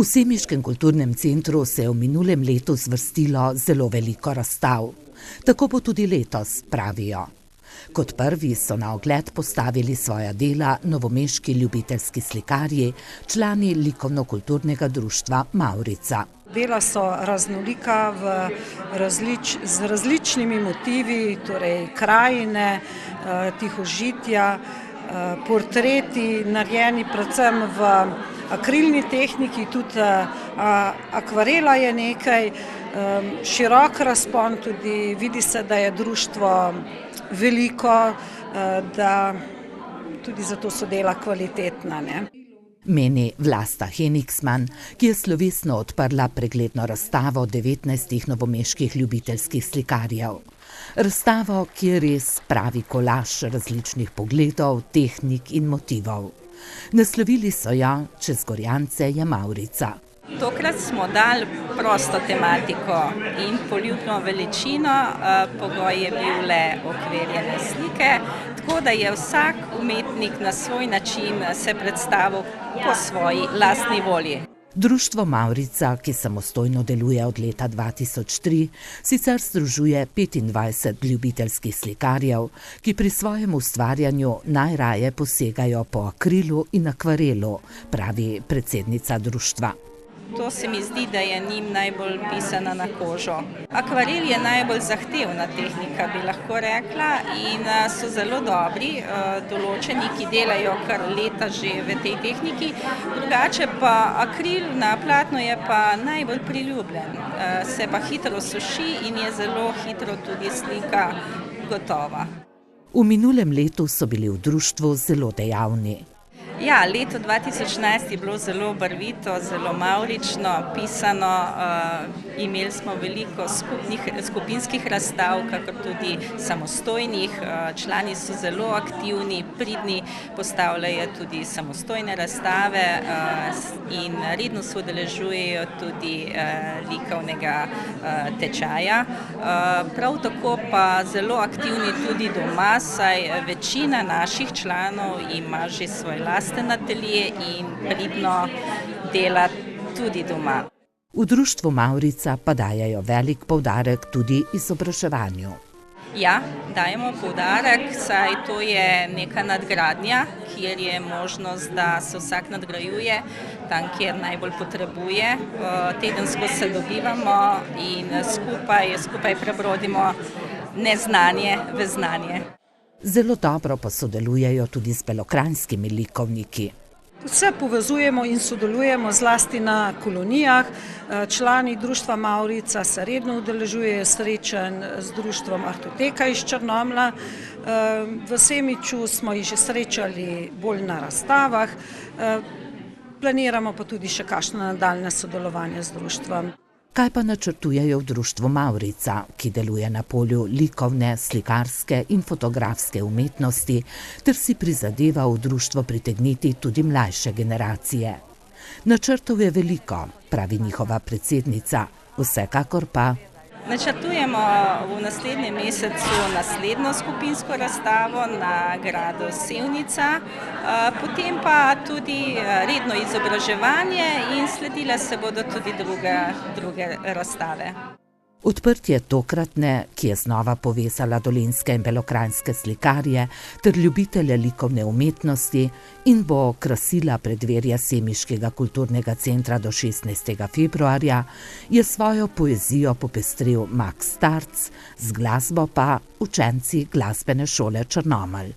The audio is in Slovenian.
V Semiškem kulturnem centru se je v minulem letu zvrstilo zelo veliko razstav. Tako bo tudi letos, pravijo. Kot prvi so na ogled postavili svoja dela novomeški ljubiteljski slikarji, člani likovno-kulturnega društva Mavrica. Dela so raznolika z različnimi motivi, torej krajine, tihožitja, portreti, narejeni predvsem v akrilni tehniki, tudi akvarela je nekaj, širok razpon, tudi vidi se, da je društvo veliko, da tudi zato so dela kvalitetna, ne. Meni Vlasta Henigsman, ki je slovesno odprla pregledno razstavo 19 novomeških ljubiteljskih slikarjev. Razstavo, ki je res pravi kolaž različnih pogledov, tehnik in motivov. Naslovili so jo Čez Gorjance je Mavrica. Tokrat smo dali prosto tematiko in poljubno veličino, pogoj je bil le okvirjene slike, tako da je vsak umetnik na svoj način se predstavil po svoji lastni volji. Društvo Mavrica, ki samostojno deluje od leta 2003, sicer združuje 25 ljubiteljskih slikarjev, ki pri svojem ustvarjanju najraje posegajo po akrilu in akvarelu, pravi predsednica društva. To se mi zdi, da je njim najbolj pisana na kožo. Akvarel je najbolj zahtevna tehnika, bi lahko rekla, in so zelo dobri, določeni, ki delajo kar leta že v tej tehniki. Drugače pa akril na platno je pa najbolj priljubljen, se pa hitro suši in je zelo hitro tudi slika gotova. V minulem letu so bili v društvu zelo dejavni. Ja, leto 2011 je bilo zelo barvito, zelo mavrično, pisano, imeli smo veliko skupinskih razstav, kakor tudi samostojnih, člani so zelo aktivni, pridni, postavljajo tudi samostojne razstave in redno se udeležujejo tudi likovnega tečaja. Prav tako pa zelo aktivni tudi doma, saj večina naših članov ima že svoj lasten atelje in pridno dela tudi doma. V društvu Mavrica pa dajajo velik poudarek tudi izobraževanju. Ja, dajemo poudarek, saj to je neka nadgradnja, kjer je možnost, da se vsak nadgrajuje tam, kjer najbolj potrebuje. Tedensko se dobivamo in skupaj prebrodimo neznanje v znanje. Zelo dobro pa sodelujejo tudi z belokranjskimi likovniki. Vse povezujemo in sodelujemo zlasti na kolonijah. Člani društva Mavrica se redno udeležujejo srečanj z društvom Artoteka iz Črnomlja. V Semiču smo jih že srečali bolj na razstavah. Planiramo pa tudi še kakšno nadaljnje sodelovanje z društvom. Kaj pa načrtujejo v društvu Mavrica, ki deluje na polju likovne, slikarske in fotografske umetnosti, ter si prizadeva v društvo pritegniti tudi mlajše generacije? Načrtov je veliko, pravi njihova predsednica, vsekakor pa. Načrtujemo v naslednjem mesecu naslednjo skupinsko razstavo na gradu Sevnica, potem pa tudi redno izobraževanje in sledile se bodo tudi druge razstave. Odprtje tokratne, ki je znova povezala dolenjske in belokranjske slikarje ter ljubitelje likovne umetnosti in bo krasila preddverje Semiškega kulturnega centra do 16. februarja, je svojo poezijo popestril Max Starc, z glasbo pa učenci glasbene šole Črnomelj.